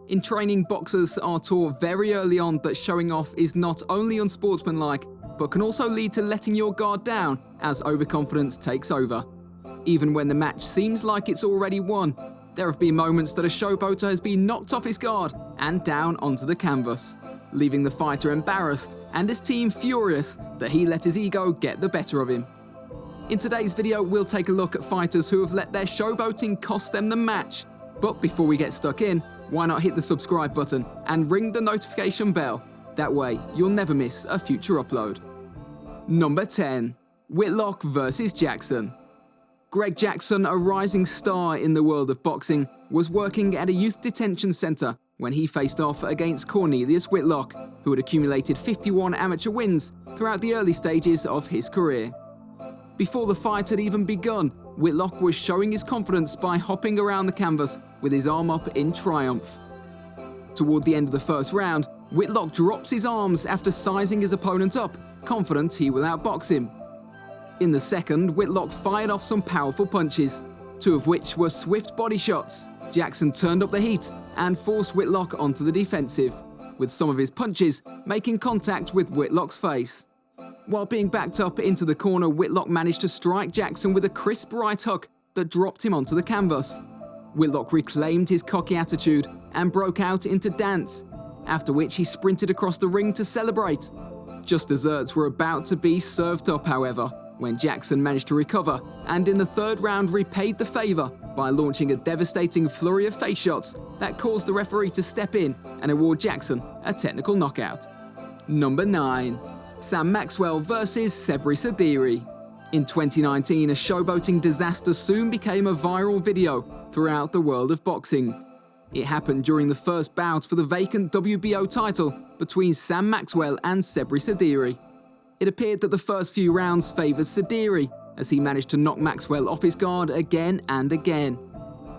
In training, boxers are taught very early on that showing off is not only unsportsmanlike, but can also lead to letting your guard down as overconfidence takes over. Even when the match seems like it's already won, there have been moments that a showboater has been knocked off his guard and down onto the canvas, leaving the fighter embarrassed and his team furious that he let his ego get the better of him. In today's video, we'll take a look at fighters who have let their showboating cost them the match. But before we get stuck in, why not hit the subscribe button and ring the notification bell? That way, you'll never miss a future upload. Number 10. Whitlock vs Jackson. Greg Jackson, a rising star in the world of boxing, was working at a youth detention centre when he faced off against Cornelius Whitlock, who had accumulated 51 amateur wins throughout the early stages of his career. Before the fight had even begun, Whitlock was showing his confidence by hopping around the canvas with his arm up in triumph. Toward the end of the first round, Whitlock drops his arms after sizing his opponent up, confident he will outbox him. In the second, Whitlock fired off some powerful punches, two of which were swift body shots. Jackson turned up the heat and forced Whitlock onto the defensive, with some of his punches making contact with Whitlock's face. While being backed up into the corner, Whitlock managed to strike Jackson with a crisp right hook that dropped him onto the canvas. Whitlock reclaimed his cocky attitude and broke out into dance, after which he sprinted across the ring to celebrate. Just desserts were about to be served up, however, when Jackson managed to recover and in the third round repaid the favour by launching a devastating flurry of face shots that caused the referee to step in and award Jackson a technical knockout. Number 9. Sam Maxwell vs SEBRI SADIRI. In 2019, a showboating disaster soon became a viral video throughout the world of boxing. It happened during the first bout for the vacant WBO title between Sam Maxwell and SEBRI SADIRI. It appeared that the first few rounds favoured SADIRI, as he managed to knock Maxwell off his guard again and again.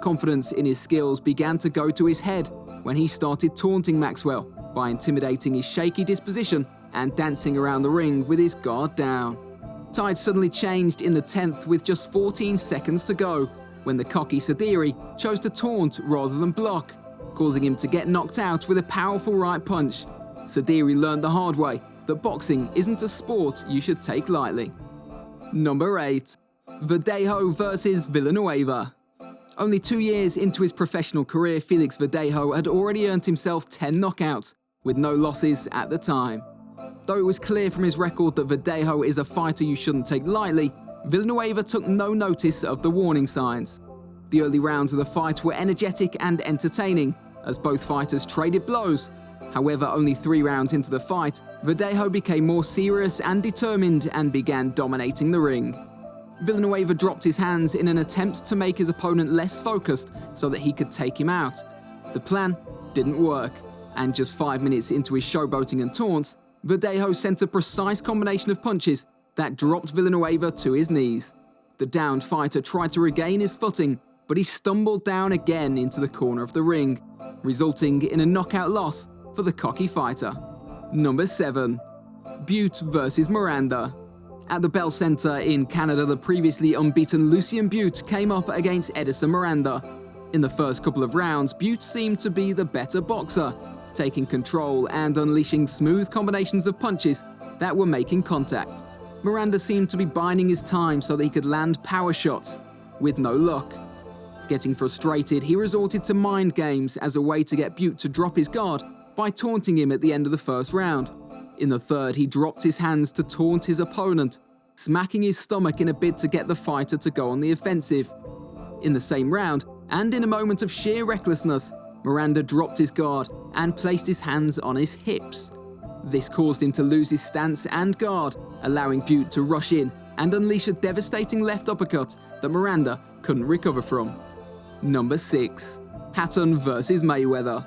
Confidence in his skills began to go to his head when he started taunting Maxwell by intimidating his shaky disposition and dancing around the ring with his guard down. Tide suddenly changed in the 10th with just 14 seconds to go, when the cocky SADIRI chose to taunt rather than block, causing him to get knocked out with a powerful right punch. SADIRI learned the hard way that boxing isn't a sport you should take lightly. Number 8. Verdejo vs Villanueva. Only 2 years into his professional career, Felix Verdejo had already earned himself 10 knockouts, with no losses at the time. Though it was clear from his record that Verdejo is a fighter you shouldn't take lightly, Villanueva took no notice of the warning signs. The early rounds of the fight were energetic and entertaining, as both fighters traded blows. However, only 3 rounds into the fight, Verdejo became more serious and determined and began dominating the ring. Villanueva dropped his hands in an attempt to make his opponent less focused so that he could take him out. The plan didn't work, and just 5 minutes into his showboating and taunts, Verdejo sent a precise combination of punches that dropped Villanueva to his knees. The downed fighter tried to regain his footing, but he stumbled down again into the corner of the ring, resulting in a knockout loss for the cocky fighter. Number 7. BUTE vs Miranda. At the Bell Centre in Canada, the previously unbeaten Lucien BUTE came up against Edison Miranda. In the first couple of rounds, BUTE seemed to be the better boxer, taking control and unleashing smooth combinations of punches that were making contact. Miranda seemed to be biding his time so that he could land power shots, with no luck. Getting frustrated, he resorted to mind games as a way to get BUTE to drop his guard by taunting him at the end of the first round. In the third, he dropped his hands to taunt his opponent, smacking his stomach in a bid to get the fighter to go on the offensive. In the same round, and in a moment of sheer recklessness, Miranda dropped his guard and placed his hands on his hips. This caused him to lose his stance and guard, allowing BUTE to rush in and unleash a devastating left uppercut that Miranda couldn't recover from. Number 6. HATTON vs Mayweather.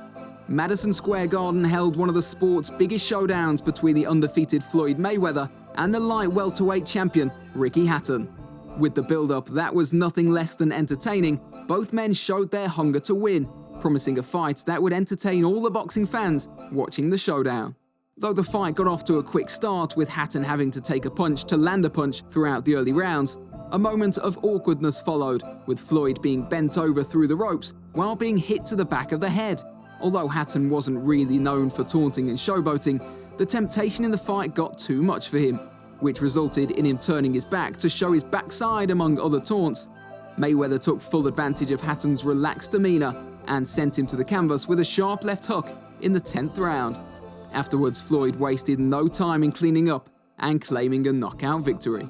Madison Square Garden held one of the sport's biggest showdowns between the undefeated Floyd Mayweather and the light welterweight champion Ricky Hatton. With the build-up that was nothing less than entertaining, both men showed their hunger to win, promising a fight that would entertain all the boxing fans watching the showdown. Though the fight got off to a quick start, with Hatton having to take a punch to land a punch throughout the early rounds, a moment of awkwardness followed, with Floyd being bent over through the ropes while being hit to the back of the head. Although Hatton wasn't really known for taunting and showboating, the temptation in the fight got too much for him, which resulted in him turning his back to show his backside among other taunts. Mayweather took full advantage of Hatton's relaxed demeanour and sent him to the canvas with a sharp left hook in the 10th round. Afterwards, Floyd wasted no time in cleaning up and claiming a knockout victory.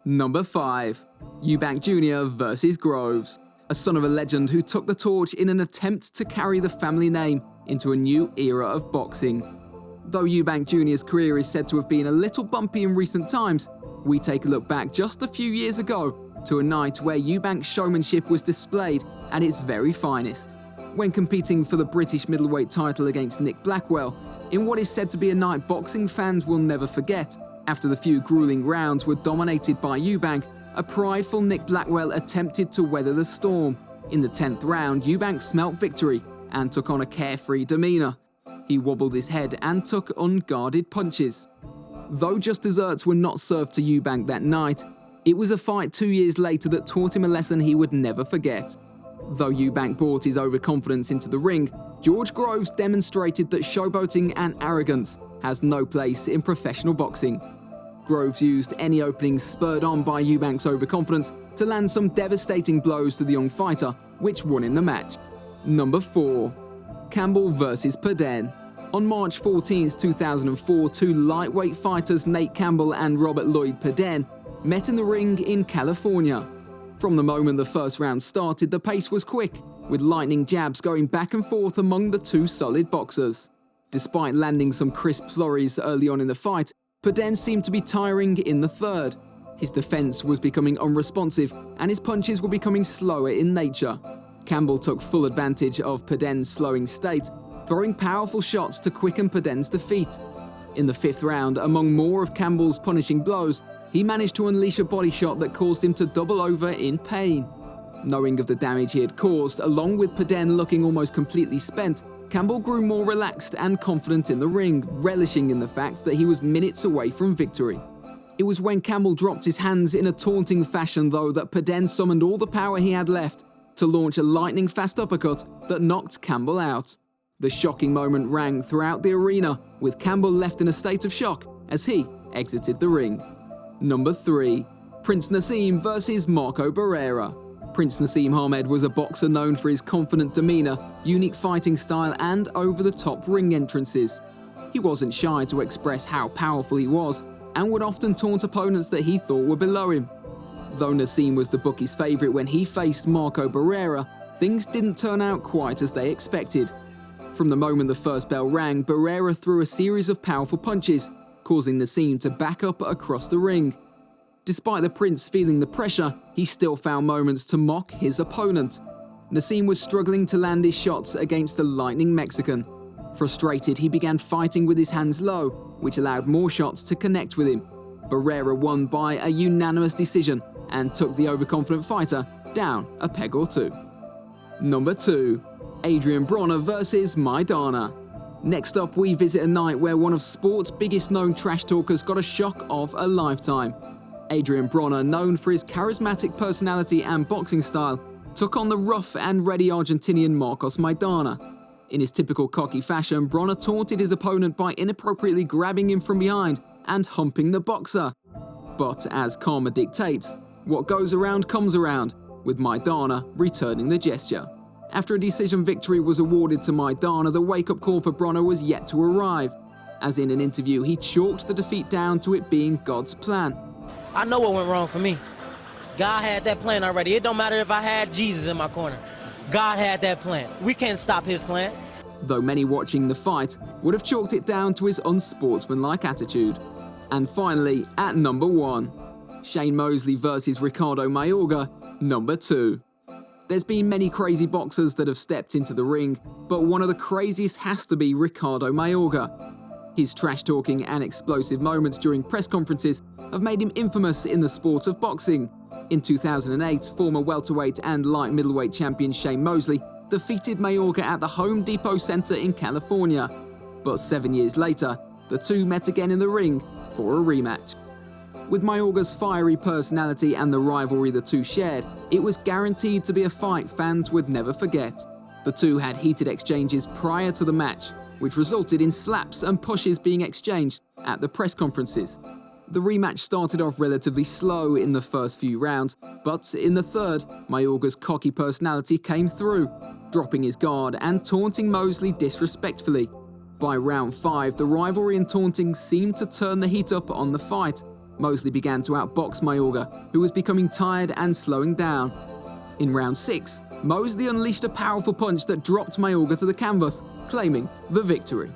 Number 5. EUBANK Jr. vs Groves, a son of a legend who took the torch in an attempt to carry the family name into a new era of boxing. Though EUBANK Jr.'s career is said to have been a little bumpy in recent times, we take a look back just a few years ago to a night where EUBANK's showmanship was displayed at its very finest. When competing for the British middleweight title against Nick Blackwell, in what is said to be a night boxing fans will never forget, after the few grueling rounds were dominated by EUBANK, a prideful Nick Blackwell attempted to weather the storm. In the 10th round, EUBANK smelt victory and took on a carefree demeanour. He wobbled his head and took unguarded punches. Though just desserts were not served to EUBANK that night, it was a fight 2 years later that taught him a lesson he would never forget. Though EUBANK brought his overconfidence into the ring, George Groves demonstrated that showboating and arrogance has no place in professional boxing. Groves used any openings spurred on by EUBANK's overconfidence to land some devastating blows to the young fighter, which won him the match. Number 4. Campbell vs PEDEN. On March 14, 2004, two lightweight fighters Nate Campbell and Robert Lloyd PEDEN met in the ring in California. From the moment the first round started, the pace was quick, with lightning jabs going back and forth among the two solid boxers. Despite landing some crisp flurries early on in the fight, PEDEN seemed to be tiring in the third. His defense was becoming unresponsive, and his punches were becoming slower in nature. Campbell took full advantage of PEDEN's slowing state, throwing powerful shots to quicken PEDEN's defeat. In the 5th round, among more of Campbell's punishing blows, he managed to unleash a body shot that caused him to double over in pain. Knowing of the damage he had caused, along with PEDEN looking almost completely spent, Campbell grew more relaxed and confident in the ring, relishing in the fact that he was minutes away from victory. It was when Campbell dropped his hands in a taunting fashion, though, that PEDEN summoned all the power he had left to launch a lightning-fast uppercut that knocked Campbell out. The shocking moment rang throughout the arena, with Campbell left in a state of shock as he exited the ring. Number 3. Prince Naseem vs Marco Barrera. Prince Naseem Hamed was a boxer known for his confident demeanour, unique fighting style and over-the-top ring entrances. He wasn't shy to express how powerful he was, and would often taunt opponents that he thought were below him. Though Naseem was the bookie's favourite when he faced Marco Barrera, things didn't turn out quite as they expected. From the moment the first bell rang, Barrera threw a series of powerful punches, causing Naseem to back up across the ring. Despite the Prince feeling the pressure, he still found moments to mock his opponent. Naseem was struggling to land his shots against the lightning Mexican. Frustrated, he began fighting with his hands low, which allowed more shots to connect with him. Barrera won by a unanimous decision and took the overconfident fighter down a peg or two. Number 2. Adrien Bronner vs MAIDANA. Next up, we visit a night where one of sport's biggest known trash talkers got a shock of a lifetime. Adrien Bronner, known for his charismatic personality and boxing style, took on the rough and ready Argentinian Marcos Maidana. In his typical cocky fashion, Bronner taunted his opponent by inappropriately grabbing him from behind and humping the boxer. But as karma dictates, what goes around comes around, with Maidana returning the gesture. After a decision victory was awarded to Maidana, the wake-up call for Bronner was yet to arrive. As in an interview, he chalked the defeat down to it being God's plan. I know what went wrong for me. God had that plan already. It don't matter if I had Jesus in my corner. God had that plan. We can't stop his plan. Though many watching the fight would have chalked it down to his unsportsmanlike attitude. And finally, at number 1, Shane Mosley versus Ricardo Mayorga, number 2. There's been many crazy boxers that have stepped into the ring, but one of the craziest has to be Ricardo Mayorga. His trash-talking and explosive moments during press conferences have made him infamous in the sport of boxing. In 2008, former welterweight and light middleweight champion Shane Mosley defeated Mayorga at the Home Depot Center in California. But 7 years later, the two met again in the ring for a rematch. With Mayorga's fiery personality and the rivalry the two shared, it was guaranteed to be a fight fans would never forget. The two had heated exchanges prior to the match, which resulted in slaps and pushes being exchanged at the press conferences. The rematch started off relatively slow in the first few rounds, but in the third, Mayorga's cocky personality came through, dropping his guard and taunting Moseley disrespectfully. By round 5, the rivalry and taunting seemed to turn the heat up on the fight. Moseley began to outbox Mayorga, who was becoming tired and slowing down. In round 6, Moseley unleashed a powerful punch that dropped Mayorga to the canvas, claiming the victory.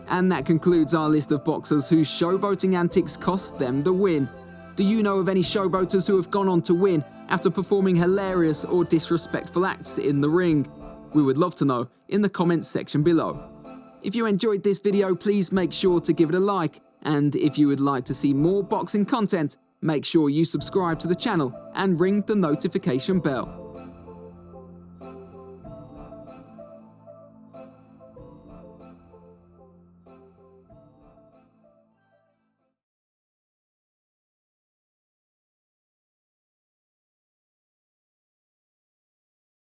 And that concludes our list of boxers whose showboating antics cost them the win. Do you know of any showboaters who have gone on to win after performing hilarious or disrespectful acts in the ring? We would love to know in the comments section below. If you enjoyed this video, please make sure to give it a like. And if you would like to see more boxing content, make sure you subscribe to the channel and ring the notification bell.